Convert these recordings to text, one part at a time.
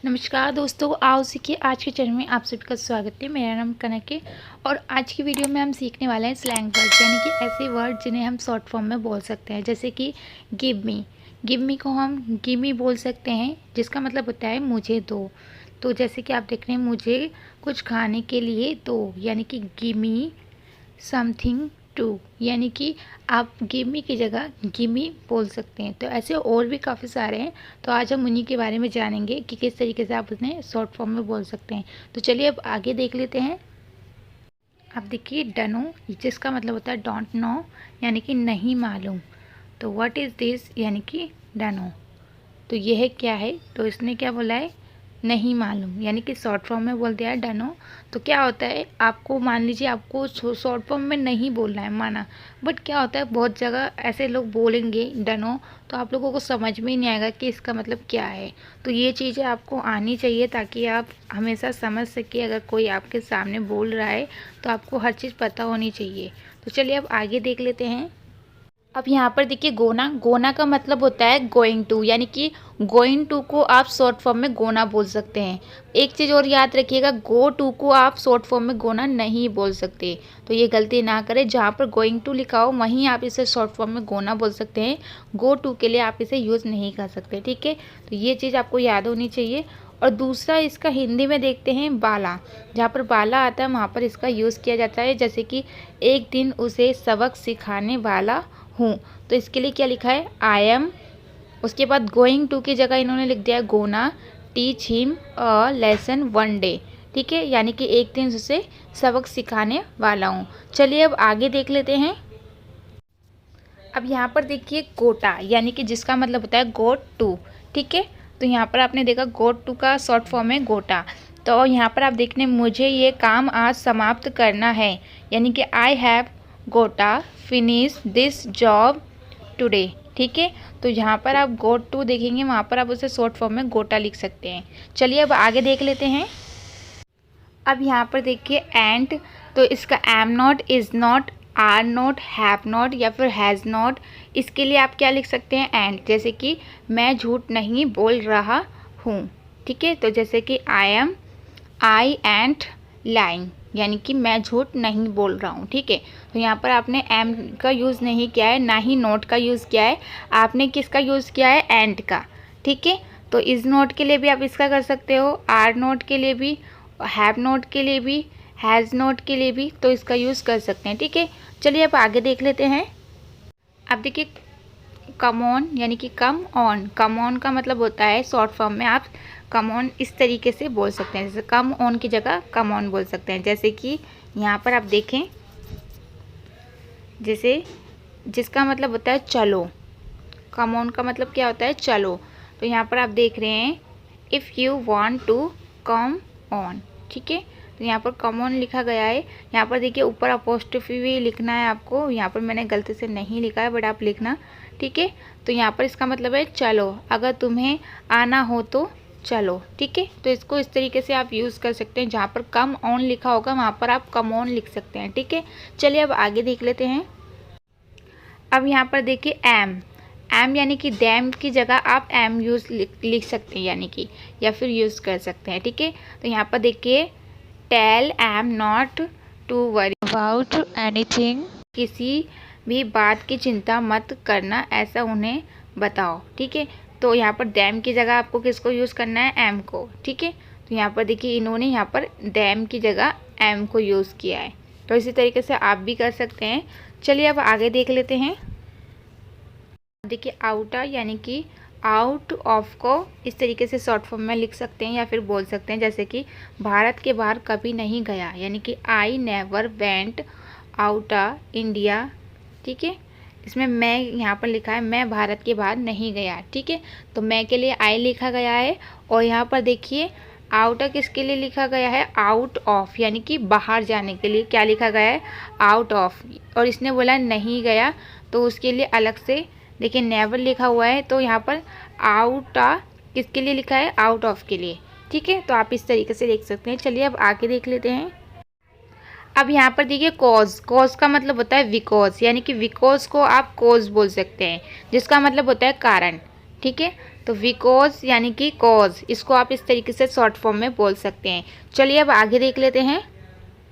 नमस्कार दोस्तों, आओ सीखिए। आज के चैनल में आप सभी का स्वागत है। मेरा नाम कनक है और आज की वीडियो में हम सीखने वाले हैं स्लैंग वर्ड, यानी कि ऐसे वर्ड जिन्हें हम शॉर्ट फॉर्म में बोल सकते हैं। जैसे कि गिव मी। गिव मी को हम गिव मी बोल सकते हैं, जिसका मतलब होता है मुझे दो। तो जैसे कि आप देख रहे हैं, मुझे कुछ खाने के लिए दो, यानी कि गिव मी समथिंग टू, यानी कि आप गिव मी की जगह गिव मी बोल सकते हैं। तो ऐसे और भी काफ़ी सारे हैं, तो आज हम उन्हीं के बारे में जानेंगे कि किस तरीके से आप उन्हें शॉर्ट फॉर्म में बोल सकते हैं। तो चलिए अब आगे देख लेते हैं। आप देखिए डनो, जिसका मतलब होता है डोंट नो, यानी कि नहीं मालूम। तो व्हाट इज़ दिस, यानी कि डनो। तो यह क्या है, तो इसने क्या बोला है, नहीं मालूम, यानी कि शॉर्ट फॉर्म में बोल दिया है डनो। तो क्या होता है, आपको मान लीजिए आपको शॉर्ट फॉर्म में नहीं बोलना है, माना, बट क्या होता है बहुत जगह ऐसे लोग बोलेंगे डनो, तो आप लोगों को समझ में ही नहीं आएगा कि इसका मतलब क्या है। तो ये चीज़ें आपको आनी चाहिए ताकि आप हमेशा समझ सके। अगर कोई आपके सामने बोल रहा है तो आपको हर चीज़ पता होनी चाहिए। तो चलिए अब आगे देख लेते हैं। अब यहाँ पर देखिए गोना। गोना का मतलब होता है गोइंग टू, यानी कि गोइंग टू को आप शॉर्ट फॉर्म में गोना बोल सकते हैं। एक चीज़ और याद रखिएगा, गो टू को आप शॉर्ट फॉर्म में गोना नहीं बोल सकते। तो ये गलती ना करें, जहाँ पर गोइंग टू लिखा हो वहीं आप इसे शॉर्ट फॉर्म में गोना बोल सकते हैं। गो टू के लिए आप इसे यूज़ नहीं कर सकते, ठीक है। तो ये चीज़ आपको याद होनी चाहिए। और दूसरा इसका हिंदी में देखते हैं बाला। जहाँ पर बाला आता है वहाँ पर इसका यूज़ किया जाता है, जैसे कि एक दिन उसे सबक सिखाने वाला हूँ। तो इसके लिए क्या लिखा है, आई एम। उसके बाद गोइंग टू की जगह इन्होंने लिख दिया gonna teach him a lesson one day, ठीक है, यानी कि एक दिन उसे सबक सिखाने वाला हूँ। चलिए अब आगे देख लेते हैं। अब यहाँ पर देखिए गोटा, यानी कि जिसका मतलब होता है गोट टू, ठीक है। तो यहाँ पर आपने देखा गोट टू का शॉर्ट फॉर्म है गोटा। तो यहाँ पर आप देखने, मुझे ये काम आज समाप्त करना है, यानी कि आई हैव गोटा फिनिश दिस जॉब टुडे, ठीक है। तो यहाँ पर आप गोट टू देखेंगे, वहाँ पर आप उसे शॉर्ट फॉर्म में गोटा लिख सकते हैं। चलिए अब आगे देख लेते हैं। अब यहाँ पर देखिए एंड। तो इसका am not, is not, are not, have not या फिर हैज़ नॉट, इसके लिए आप क्या लिख सकते हैं, एंड। जैसे कि मैं झूठ नहीं बोल रहा हूँ, ठीक है। तो जैसे कि आई एंड लाइंग, यानी कि मैं झूठ नहीं बोल रहा हूँ, ठीक है। तो यहाँ पर आपने एम का यूज़ नहीं किया है, ना ही नोट का यूज़ किया है, आपने किसका यूज़ किया है, एंड का, ठीक है। तो इज़ नोट के लिए भी आप इसका कर सकते हो, आर नोट के लिए भी, हैव नोट के लिए भी, हैज़ नोट के लिए भी, तो इसका यूज़ कर सकते हैं, ठीक है। चलिए अब आगे देख लेते हैं। अब देखिए कम ऑन, यानी कि कम ऑन। कम ऑन का मतलब होता है शॉर्ट फॉर्म में आप कम ऑन इस तरीके से बोल सकते हैं, जैसे कम ऑन की जगह कम ऑन बोल सकते हैं। जैसे कि यहाँ पर आप देखें, जैसे जिसका मतलब होता है चलो। कम ऑन का मतलब क्या होता है, चलो। तो यहाँ पर आप देख रहे हैं if you want to come on, ठीक है। तो यहाँ पर कम ऑन लिखा गया है। यहाँ पर देखिए ऊपर अपोस्ट्रोफी भी लिखना है आपको, यहाँ पर मैंने गलती से नहीं लिखा है, बट आप लिखना, ठीक है। तो यहाँ पर इसका मतलब है चलो, अगर तुम्हें आना हो तो चलो, ठीक है। तो इसको इस तरीके से आप यूज़ कर सकते हैं, जहाँ पर कम ऑन लिखा होगा वहाँ पर आप कम ऑन लिख सकते हैं, ठीक है। चलिए अब आगे देख लेते हैं। अब यहाँ पर देखिए एम। एम यानी कि दैम की जगह आप एम यूज़ लिख सकते हैं, यानी कि, या फिर यूज़ कर सकते हैं, ठीक है। तो यहाँ पर देखिए tell am not to worry about anything, किसी भी बात की चिंता मत करना, ऐसा उन्हें बताओ, ठीक है। तो यहाँ पर दैम की जगह आपको किसको यूज़ करना है, एम को, ठीक है। तो यहाँ पर देखिए इन्होंने यहाँ पर दैम की जगह एम को यूज़ किया है। तो इसी तरीके से आप भी कर सकते हैं। चलिए अब आगे देख लेते हैं। देखिए आउटा, यानी कि आउट ऑफ को इस तरीके से शॉर्ट फॉर्म में लिख सकते हैं या फिर बोल सकते हैं, जैसे कि भारत के बाहर कभी नहीं गया, यानी कि I never went outta India, ठीक है। इसमें मैं यहाँ पर लिखा है मैं भारत के बाहर नहीं गया, ठीक है। तो मैं के लिए आई लिखा गया है, और यहाँ पर देखिए आउटा किसके लिए लिखा गया है, आउट ऑफ, यानी कि बाहर जाने के लिए क्या लिखा गया है, आउट ऑफ। और इसने बोला नहीं गया, तो उसके लिए अलग से देखिए नेवर लिखा हुआ है। तो यहाँ पर आउटा किसके लिए लिखा है, आउट ऑफ के लिए, ठीक है। तो आप इस तरीके से देख सकते हैं। चलिए अब आगे देख लेते हैं। अब यहाँ पर देखिए कॉज। कॉज का मतलब होता है बिकॉज, यानी कि बिकॉज को आप कॉज बोल सकते हैं, जिसका मतलब होता है कारण, ठीक है। तो बिकॉज यानी कि कॉज, इसको आप इस तरीके से शॉर्ट फॉर्म में बोल सकते हैं। चलिए अब आगे देख लेते हैं।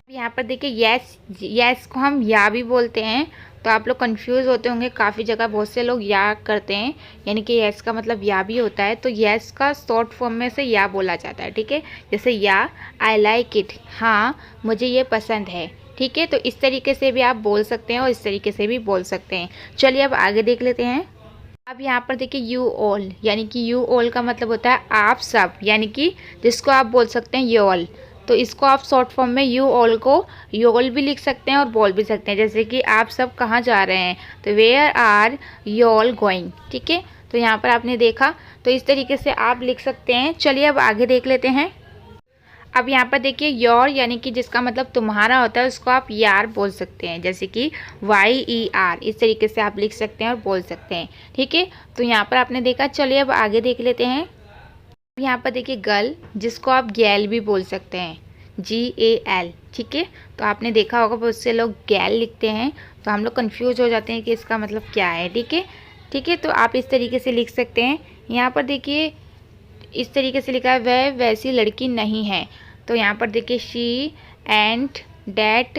यहाँ पर देखिए यस, यस को हम या भी बोलते हैं। तो आप लोग कंफ्यूज होते होंगे, काफ़ी जगह बहुत से लोग या करते हैं, यानी कि यस का मतलब या भी होता है। तो यस का शॉर्ट फॉर्म में से या बोला जाता है, ठीक है। जैसे या आई लाइक इट, हाँ मुझे ये पसंद है, ठीक है। तो इस तरीके से भी आप बोल सकते हैं और इस तरीके से भी बोल सकते हैं। चलिए अब आगे देख लेते हैं। अब यहाँ पर देखिए यू ऑल, यानी कि यू ऑल का मतलब होता है आप सब, यानी कि जिसको आप बोल सकते हैं यू ऑल। तो इसको आप शॉर्ट फॉर्म में यू ऑल को यू ऑल भी लिख सकते हैं और बोल भी सकते हैं। जैसे कि आप सब कहाँ जा रहे हैं, तो where are you all going, ठीक है। तो यहाँ पर आपने देखा, तो इस तरीके से आप लिख सकते हैं। चलिए अब आगे देख लेते हैं। अब यहाँ पर देखिए योर, यानी कि जिसका मतलब तुम्हारा होता है, उसको आप यार बोल सकते हैं। जैसे कि YER, इस तरीके से आप लिख सकते हैं और बोल सकते हैं, ठीक है। तो यहाँ पर आपने देखा। चलिए अब आगे देख लेते हैं। यहाँ पर देखिए गर्ल, जिसको आप गैल भी बोल सकते हैं, GAL, ठीक है। तो आपने देखा होगा बहुत से लोग गैल लिखते हैं, तो हम लोग कंफ्यूज हो जाते हैं कि इसका मतलब क्या है, ठीक है। ठीक है, तो आप इस तरीके से लिख सकते हैं। यहाँ पर देखिए इस तरीके से लिखा है, वह वैसी लड़की नहीं है। तो यहाँ पर देखिए शी एंड डैट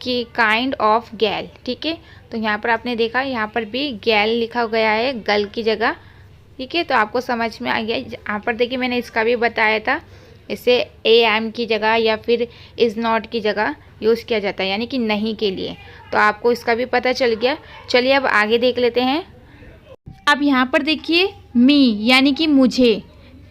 की काइंड ऑफ गैल, ठीक है। तो यहाँ पर आपने देखा, यहाँ पर भी गैल लिखा गया है गर्ल की जगह, ठीक है। तो आपको समझ में आ गया। यहाँ पर देखिए मैंने इसका भी बताया था, इसे AM की जगह या फिर इज़ नॉट की जगह यूज़ किया जाता है, यानी कि नहीं के लिए। तो आपको इसका भी पता चल गया। चलिए अब आगे देख लेते हैं। अब यहाँ पर देखिए मी, यानी कि मुझे।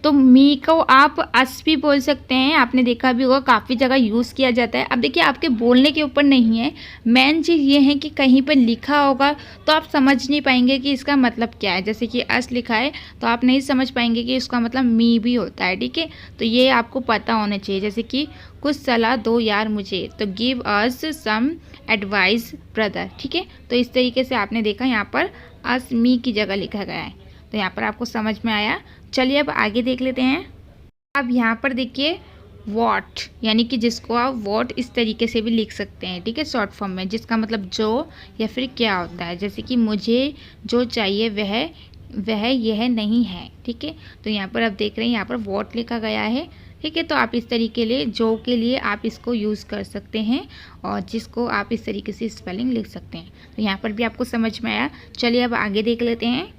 तो मी को आप अस भी बोल सकते हैं, आपने देखा भी होगा काफ़ी जगह यूज़ किया जाता है। अब देखिए आपके बोलने के ऊपर नहीं है, मेन चीज़ ये है कि कहीं पर लिखा होगा तो आप समझ नहीं पाएंगे कि इसका मतलब क्या है। जैसे कि अस लिखा है तो आप नहीं समझ पाएंगे कि इसका मतलब मी भी होता है, ठीक है। तो ये आपको पता होना चाहिए। जैसे कि कुछ सलाह दो यार मुझे, तो give us some advice brother, ठीक है। तो इस तरीके से आपने देखा यहाँ पर अस मी की जगह लिखा गया है। तो यहाँ पर आपको समझ में आया। चलिए अब आगे देख लेते हैं। अब यहाँ पर देखिए वॉट, यानी कि जिसको आप वॉट इस तरीके से भी लिख सकते हैं, ठीक है, शॉर्ट फॉर्म में, जिसका मतलब जो या फिर क्या होता है। जैसे कि मुझे जो चाहिए वह यह नहीं है, ठीक है। तो यहाँ पर आप देख रहे हैं, यहाँ पर वॉट लिखा गया है, ठीक है। तो आप इस तरीके लिए जो के लिए आप इसको यूज़ कर सकते हैं और जिसको आप इस तरीके से स्पेलिंग लिख सकते हैं। तो यहाँ पर भी आपको समझ में आया। चलिए अब आगे देख लेते हैं।